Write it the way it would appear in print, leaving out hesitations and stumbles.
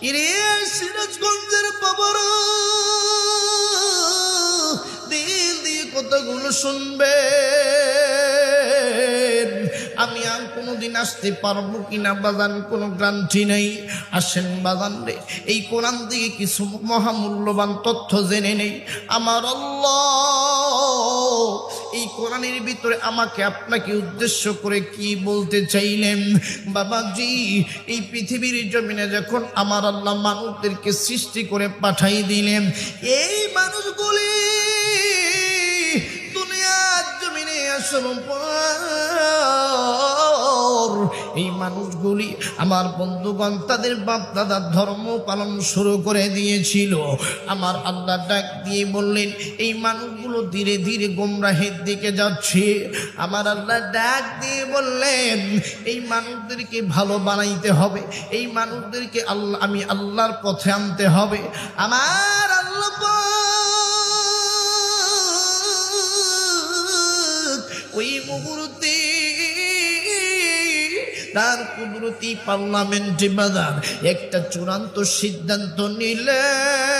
ইরে সিরাজগঞ্জের বাবারা, দিল দিয়ে কথাগুলো শুনবে। আমি আর কোনোদিন আসতে পারবো কিনা বাজান কোনো গ্যারান্টি নেই। আসেন বাজান রে, এই কোরআন থেকে কিছু মহামূল্যবান তথ্য জেনে নেই। আমার আল্লাহ এই কোরআনের ভিতরে আমাকে আপনাকে উদ্দেশ্য করে কি বলতে চাইলেন। বাবাজি, এই পৃথিবীর জমিনে যখন আমার আল্লাহ মানুষদেরকে সৃষ্টি করে পাঠাই দিলেন, এই মানুষগুলি দুনিয়ার জমিনে আসার পর এই মানুষগুলি আমার বন্ধুগণ তাদের বাপ দাদার ধর্ম পালন শুরু করে দিয়েছিল। আমার আল্লাহ ডাক দিয়ে বললেন, এই মানুষগুলো ধীরে ধীরে গোমরাহের দিকে যাচ্ছে। আমার আল্লাহ ডাক দিয়ে বললেন, এই মানুষদেরকে ভালো বানাইতে হবে, এই মানুষদেরকে আমি আল্লাহর পথে আনতে হবে। আমার আল্লাহ ওই মুহূর্তে তার কুদরতি পার্লামেন্টে বাজার একটা চূড়ান্ত সিদ্ধান্ত নিলেন।